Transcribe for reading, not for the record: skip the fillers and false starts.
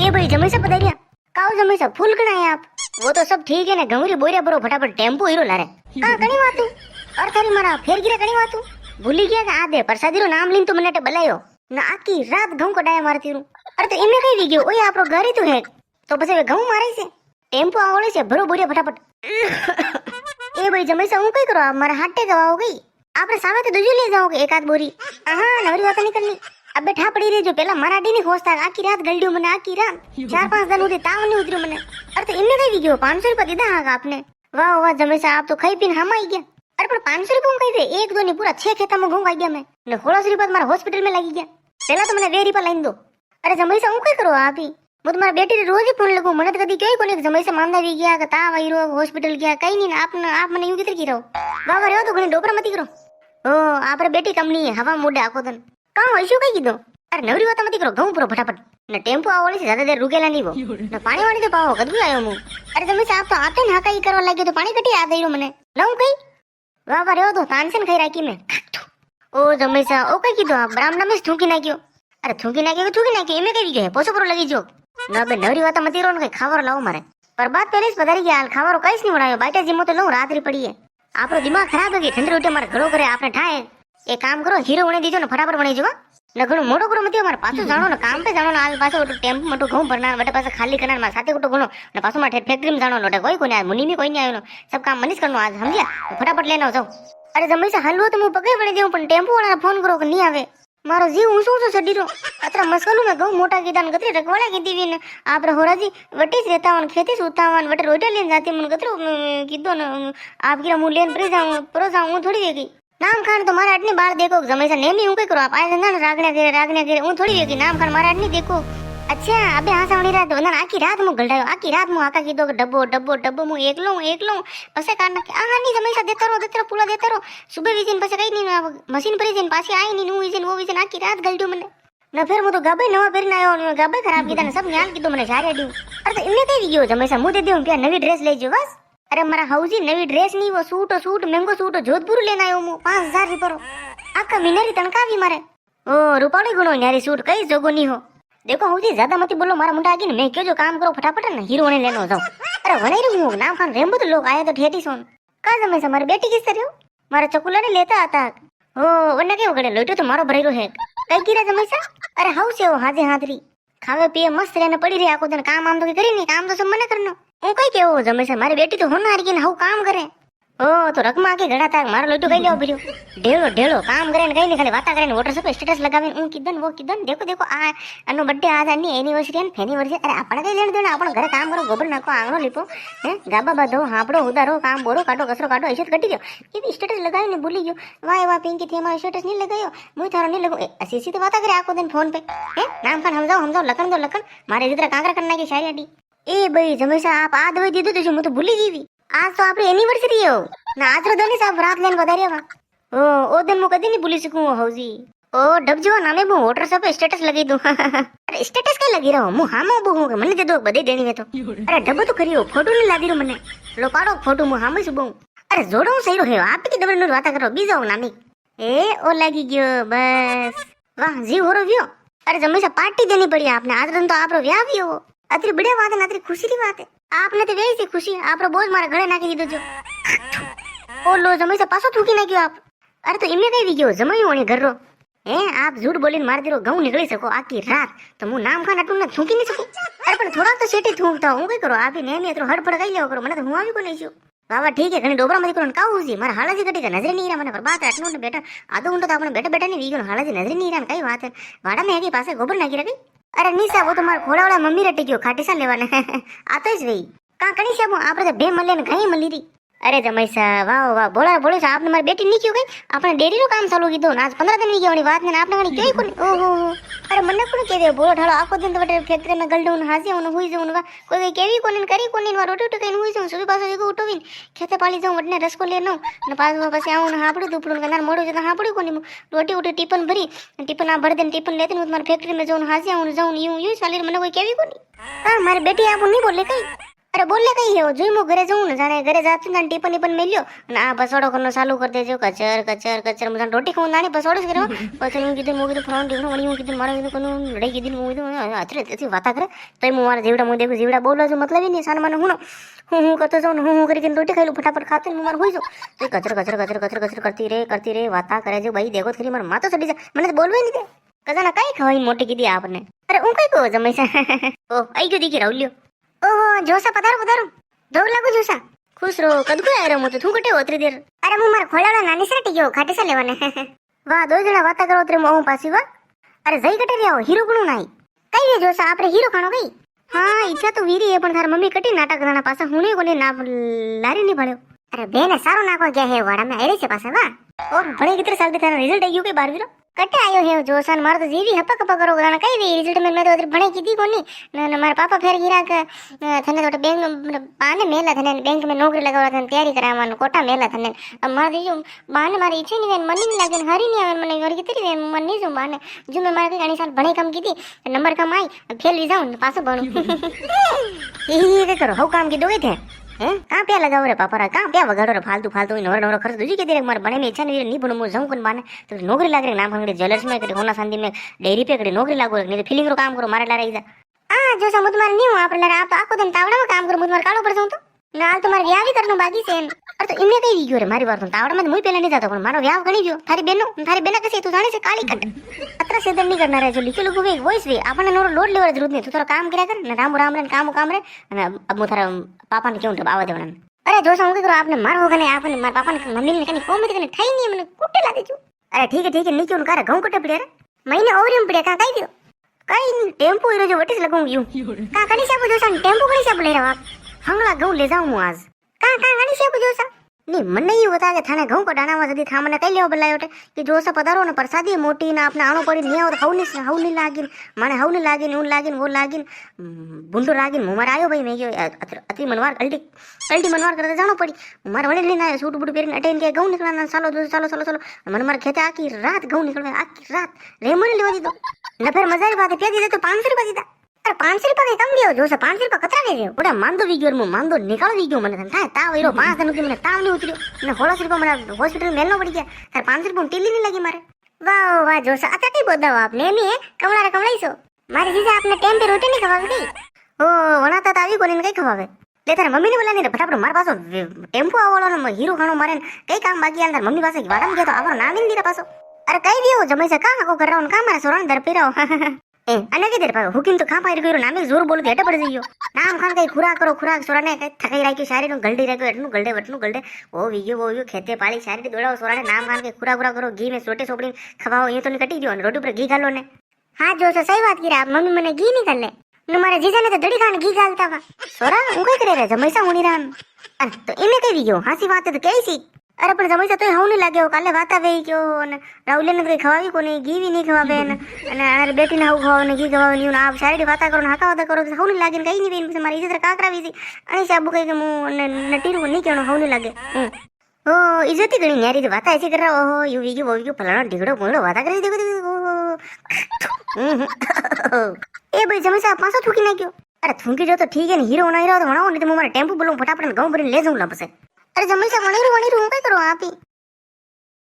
ए भाई जमे से पधारिया काओ जमे से फूल कना है आप वो तो सब ठीक है ने गंगरी बोरिया भरो फटाफट टेम्पो हीरो लारे का कणी वातू और थारी मारा फेर गिरा कणी वातू भूली गया के आ दे प्रसादी रो नाम लीन तो मने बलायो ना आकी रात घઉં કડાયા મારતી રૂ અરે તો એમે કઈ વી ગયો ઓય આપણો ઘરે તો હે તો પછી ઘઉં મારે છે ટેમ્પો આવળે છે ભરો બોરિયા ફટાફટ એ ભાઈ જમે से હું કઈ કરો મારા હાટે ગવાઓ ગઈ આપણે સામે તો દુજી લઈ જાઓ કે એકાદ બોરી હા નવરી વાત નહીં કરनी अब बैठा पड़ी रही जो पहला मराठी नहीं खोजता आखी रात गलड्यू मैंने आखी रात 4-5 दिन उधर ताव नहीं उतरी मैंने अरे तो इनने कही गयो 500 रुपया दीदा हागा आपने वाह वाह जमे से आप तो खाई पीन हम आई गया अरे पर 500 रुपया कही थे एक दो नहीं पूरा 6 खेता में घूम आई गया मैं ने 1600 रुपया तुम्हारा हॉस्पिटल में लगी गया पहला तो मैंने 2 रुपया लाइन दो अरे जमे से हूं कई करो आप ही मैं तुम्हारा बेटी रोज ही फोन लगू मैंने तो कभी क्यों कोनी जमे से मांदा भी गया ताव आई रो हॉस्पिटल गया कहीं नहीं आप मैंने यूं किधर की रहो वाह वाह तो घणी डोपरा मती करो ओ आप बेटी कम नहीं है हवा मोडे आखो तन कहां हशू कई कीधो अरे नवरी बात मत करो घऊं पूरो फटाफट न टेम्पो आवड़ी से ज्यादा देर रुकेला नहीं वो न पानी वानी तो पाओ कदू आयो मु अरे जमे से आप तो आते न हाकाई करवा लागे तो पानी कटी आ गई रो मने लऊ कई वाह वाह रे तो तानसेन खाई राखी में ओ जमे से ओ कई कीधो ब्राह्मण में थूकी नाख्यो अरे थूकी नाख्यो एमे कई गए पोसो पूरो लगी जो न बे नवरी बात मत रो न कई खावर लाओ मारे पर बात पहले से पधारी गया हाल खावारो कईस नहीं बनायो बाटा जिमो तो लऊ रात्रि पड़ी है आपरो दिमाग खराब हो गई ठंडी रोटी मारे घड़ो करे आपने ठाए एक काम करो हीरो बने दीजो न फटाफट बने जो न घणो मोटो करो मत मारे पाछो जानो न काम पे जानो न आल पाछो टेम्पो मटो घऊं भरना वटे पाछो खाली करना मारे साथे कोटो घणो न पाछो मारे फैक्ट्री में जानो लोटे कोई कोनी आ मुनी में कोई नहीं आयो सब काम मनीष करनो आज समझिया फटाफट लेना जाओ अरे जमे से हलવો तो मु पगे पड़े देऊ पण टेम्पो वाला फोन करो कि नहीं आवे मारो जीव ऊंचो ऊंचो चढ़ी रो अतरा मस्कलू में घऊं मोटा कीदान गतरी रखवाड़ा कीधी वीन आपरे होराजी वटी से रहता वन खेती से उतावन वटे रोटा लेन जाती मन गतरो कीधो न आप कीरा मु लेन परी जाऊं परो जाऊं थोड़ी वेगी नाम खान तो मारा अटनी बार देखो जमे से नेमी हूं कई करो आप आए ना रागने करे हूं थोड़ी वेगी नाम खान मारा अटनी देखो अच्छा अबे हां सावणी रात ना आखी रात मु गलडायो आखी रात मु आका कीधो डब्बो डब्बो डब्बो मु एकलो पसे कान के आ नहीं जमे से देता रो पूला देता रो सुबह विजिन पसे कई नहीं मशीन पर जिन पासी आई नहीं नु विजिन वो विजिन आखी रात गलड्यो मने न फिर मु तो गाबे नवा पेरना आयो गाबे खराब कीधा ने सब न्याल कीधो मने सारे ड्यू अरे तो इने कई गयो जमे से मु दे देऊ के नवी ड्रेस ले जो बस अरे मारा हाउजी नवी ड्रेस नहीं वो सूट महंगो सूट जोधपुर लेना आयो मु 5000 रुपया आका मिनरी तनका भी मारे ओ रूपाली गुणो न्यारी सूट कई जोगो नहीं हो देखो हाउजी ज्यादा मत बोलो मारा मुंडा आगे मैं क्यों जो काम करो फटाफट ना हीरो ने लेनो जाओ अरे वने रू नाम खान रेमबो तो लोग आए तो ठेठी सोन का जमे से मारी बेटी किस तरह मारा चकुला ने लेता आता ओ वने के गड़े लोटो तो मारो भरेरो है कई कीरा जमे से अरे हाउ से हाजे हाथरी खावे पिए मस्त रहने पड़ी रही आको दिन काम आम तो करी नहीं काम तो सब मने करनो ओ कई केवो जमे से मारी बेटी तो होनार की हाउ काम करे ओ तो रकमा के घड़ा ताक मारो लोटो कई लेओ बिरो ढेलो काम करे ने कई ने खाली वाता करे ने व्हाट्सएप पे स्टेटस लगावे ऊ किदन वो किदन देखो आ अनो बर्थडे आज आनी एनिवर्सरी एन फेनिवर्सरी अरे आपण कई लेण देण आपण घरे काम करो गोबर नाखो आंगणो लीपो हैं गाबा बाधो हापड़ो उदारो काम बोरो काटो कसरो काटो ऐसे कटी गयो ये स्टेटस लगाई ने भूली गयो वाह पिंकी थी हमारा स्टेटस नहीं लगायो मुई थारो नहीं लगो ऐसी तो वाता करे आको दिन फोन पे हैं नाम खान हम जाओ लखन दो लखन मारे जितना कांकरा करना की शायरी आडी ए भाई जमेसा आप आ दवाई दीदो तो मु तो भूली गई आज तो आपरी एनिवर्सरी है ना आज रो दोनी साहब रात लेन बधारिया वा ओ दिन मु कदी नहीं भूली सकूं हौजी ओ डबजो नामे बो व्हाट्सएप पे स्टेटस लगी दूं अरे स्टेटस कई लगी रहो मु हामो बो के मने दे दो बधाई देनी है तो अरे डब्बो तो करियो फोटो नहीं लादी रो मने लो पाड़ो फोटो मु हामे सुबो अरे जोड़ो सही रो है आप की डबल नु वाता करो बीजो नामी ए ओ लगी गयो बस वाह जी हो रो वियो अरे जमे से पार्टी देनी पड़ी आपने आज दिन तो आपरो व्याह भी हो अतरी बढ़िया बात है अतरी खुशी की बात है आपने तो वेही सी खुशी आपरो बोझ मारे गळे नाखी दीधो जो ओ लो जमे से पासो थूकी नाख्यो आप अरे तो इमे कई वी गयो जमायो ओने घर रो हैं आप झूठ बोलीने मार दीरो घऊं निकली सको आखी रात तो मु नाम खान अटू ने थूकी नहीं सकू अरे पण थोड़ा तो सेटी थूकता हूं कई करो आप ही नेमी अतरो हड़पड़ कई लेओ करो मने तो हुआ भी को नहीं छो बाबा ठीक है घणी डोबरा मत करो का हुजी मारा हालाजी कटी का नजर नहीं रहा मने पर बात अटनो ने बेटा आधो घंटो तो आपने बेटा नहीं वी गयो हालाजी नजर नहीं रहा कई बात है वाड़ा में आगे पासे गोबर नाखी रही अरे निशा वो तो मारा खोड़ा वाला मम्मी रटी गयो खाटी सा लेवाने आतो ज वही का कणी से आपरे तो बे मले ने घई मली री अरे जमैसा वाह बोलो सा आपने मारी बेटी नहीं क्यों गई आपने डेरी रो काम चालू कीधो आज 15 दिन नहीं गई बात ने आपने कणी क्यों कोनी ओहो अरे मने कोनी केवे बोलो ढालो आखो दिन तो बटे फैक्ट्री में गलडून हाजे उन हुई जून वा कोई केवी कोनी करी कोनी वा रोटी टकई हुई जून सुबह पासो एगो उठोवीन खेते पाली जाऊं वटने रसको लेनो ने पास पासे आऊं हापड़ू दुपड़ू कनार मोड़ो जता हापड़ू कोनी रोटी उठे टिफिन भरी टिफिन आ भर देन टिफिन लेते न मारी फैक्ट्री में जाऊं हाजे आऊं जाऊं यूं यूं साली मने कोई केवी कोनी हां मारी बेटी आप नहीं बोले कई અરે બોલે કઈ હે જોઈ હું ઘરે જઉં ને જાણે ઘરે જાતું ને ટીપન ટીપન મેલ્યો અને આ બસોડો કરનો ચાલુ કરી દેજો કચર કચર કચર હું જાણે રોટી ખાઉં નાની બસોડો જ કર્યો પછી હું કીધું ફોન ટીકણું વળી હું કીધું મારે કીધું કોનું લડી કીધું હું કીધું અત્યારે તેથી વાતા કરે તો હું મારા જીવડા હું દેખું જીવડા બોલો છું મતલબ નહીં સાને મને હું કરતો જાઉં ને હું કરીને રોટી ખાઈ લઉં ફટાફટ ખાતું હું મારે હોઈ જાઉં તો કચર કચર કચર કચર કચર કરતી રે વાતા કરે છે ભાઈ દેખો ખરી મારે માતો ચડી જાય મને તો બોલવાય નહીં દે કદાના કઈ ખવાઈ મોટી કીધી આપણને અરે હું કઈ કહું જમાઈ છે ઓ આઈ ગયો દીકી રાવલ્યો ઓહો જોસા પધારો જોર લાગુ જોસા ખુશ રહો કદકો આયરો મો તો તું કટે ઓતરી દેર અરે હું માર ખોલાડા નાની સટી ગયો ખાટે સે લેવાને વાહ દો જણા વાતા કરો ઓતરે હું પાછી વાહ અરે જઈ કટે રહ્યો હીરો ગુણું નાઈ કઈ રે જોસા આપણે હીરો ખાણો કઈ હા ઈચ્છા તો વીરી હે પણ તાર મમ્મી કટી નાટક ગાના પાસે હુણે કોને ના લારી ની ભળ્યો અરે બેને સારો નાખવા ગયા હે વાડા મે આયરે છે પાસે વાહ ઓર ભણે કિતરે સાલ કે તારા રિઝલ્ટ આવી ગયો કે 12 કટે આયો હે જોસાન માર તો જીવી હપક હપક કરો ગાના કઈ રે રિઝલ્ટ મે તો ભણે કીધી કોની ને મારા પાપા ફેર ગીરા કે થને તો બેંક બાને મેલા થને બેંક મે નોકરી લગાવવા થને તૈયારી કરાવવાનું કોટા મેલા થને માર દીજો બાને મારી ઈચ્છે ની મને ની લાગે હરી ની આવે મને ઘર કીધી રે મને ની જો બાને જો મે મારે ઘણી સાલ ભણે કામ કીધી નંબર કમ આઈ ફેલ વી જાઉં પાછો ભણું એ કે કરો હો કામ કીધું કે હે કાં પ્યા લગાવો રે પાપરા કાં પ્યા વગાડો રે ફાલતુ ફાલતુ નવરો ખર્ચ દુજી કે દે મારે ભણે મે ઈચ્છા ની ભણું હું જાઉં કોણ બાને તો નોકરી લાગે નામ ખંગડે જ્વેલર્સ में करे होना शांति में डेयरी पे करे नौकरी लागो नहीं तो फीलिंग रो काम करो मारे लारे इजा आ जो समुद मार नहीं हूं आपरे लारे आप आको दिन तावड़ा में काम करो मुझ मार कालो पड़ जाऊं तो ना हाल तुम्हारे व्याह भी करनो बाकी से अरे तो इमे कई गयो रे मारी बार तो तावड़ा में मुई पहले नहीं जातो पण मारो व्याह गणी गयो थारी बेना कैसे तू जाने से काली कट अत्र सेदन नहीं करना रे जो लिखे लोगो वे वॉइस वे आपने नोरो लोड लेवर जरूरत नहीं तू तारा काम કર્યા કર ને રામ રે કામ રે અને अब मु थारा पापा ने क्यों आवा देवाना अरे जो सा करो आपने मारो होगा नहीं आपने मार पापा ने मम्मी ने कनी कोमत कनी ठाई नहीं મને કુટે લાગે છું अरे ठीक है नहीं क्यों करे घऊं कटे पड़े रे महीने और हम पड़े का कई दियो कई टेम्पो इरो जो वटिस लगूं यूं का कनी से जो सन टेम्पो कनी से ले रहा हंगला घऊं ले जाऊं आज का कनी से जो सा नहीं મને ये बता के थाने घऊं को डानावा जदी था મને કઈ લેવો બલાયો કે જો सा પધારો ને પ્રસાદી મોટી ને આપને આણો પડી ને આવ હવની લાગીન મને હવની લાગીન ઉન લાગીન વો લાગીન બુંડો લાગીન મો માર આયો ભાઈ મે ગયો અતિ મનવાર અલ્ટી મનવાર કરતે જાણો પડી માર વડે લઈને આયો સૂટ બૂટ પહેરીને અટેન કે ઘઉં નીકળવાના ચાલો મને માર ખેતે આખી રાત ઘઉં નીકળવા આખી રાત રેમણ લેવા દીધો ને ફેર મજારી વાત પ્યા દીધો તો 500 રૂપિયા દીધા અરે 500 રૂપિયા કમ દિયો જો 500 રૂપિયા કતરા દે ઓડા માંદો વી ગયો માંદો નીકળી ગયો મને થાય તાવ એરો 5 દિન મને તાવ ની ઉતર્યો ને 16 રૂપિયા મને હોસ્પિટલ મેલનો પડી ગયા તાર 500 રૂપિયા ટીલી ની લાગી મારે વાહ જો અતાટી બોદાવ આપને મે કમળારે કમળાઈસો મારી જીજા આપને ટાઈમ પે રોટી ની ખવાવે ગઈ ઓ વણાતા તો આવી કોને કઈ ખવાવે લે તાર મમ્મી ને બોલાની ફટાફટ માર પાછો ટેમ્પો આવવાનો ને હીરો ખાણો મારે કઈ કામ બાકી આલ તાર મમ્મી પાસે વાડામ ગયો તો આવરો નામ ની દીરા પાછો અરે કઈ દીયો જમાઈ છે કાકો કરાવ ને કામ મારા સોરાન દર પીરાવ ए अने के देर पागो हुकिन तो खा पाई गयो नामे जोर बोल के हेटे पड़ जइयो नाम खान कई खुराक सोराने कई थकाई राखी सारी नु गलडी राखो एटनु गलडे ओ वियो खेते पाली सारी दौड़ाओ सोराने नाम खान के खुरा करो घी में सोटे सोपड़ी खवाओ ये तो नहीं कटी गयो रोटी पर घी गालो ने हां जो सही बात की रे मम्मी मने घी नहीं कर ले न मारे जीजा ने तो दड़ी खान घी गालता वा सोरा હું કઈ કરે રે જમૈસા હુની રામ તો એમે કઈ ગયો હાસી વાત તો કઈ સી અરે પણ જમૈસા તો હઉ નહીં લાગ્યો કાલે વાતા વેઈ ગયો અને રાઉલે ને કઈ ખવાવી કોને ઘી વી નહીં ખવાવે અને અરે બેટી ને હઉ ખવાવ ને ઘી ખવાવ ની આ સાઈડ વાતા કરો ને હાકા વાતા કરો હઉ નહીં લાગે કઈ નહીં બેન પછી મારી ઇજ્જત કાકરાવી સી અને સાબુ કઈ કે મુ નટીરું નહીં કેણો હઉ નહીં લાગે ઓ ઇજ્જત ગણી ન્યારી વાતા એસી કરા ઓહો યુ વી ગયો ફલાણો ઢીગડો બોળો વાતા કરી દેગો એ ભાઈ જમૈસા પાછો થૂકી નાખ્યો અરે થૂકી જો તો ઠીક હે ને હીરો ના હીરો તો વણાવો નહીં તો હું મારે ટેમ્પો બોલું ફટાફટ ઘઉં ભરીને લે જાઉં લા પછી અરે જમૈસા વણીરું હું કઈ કરું આપી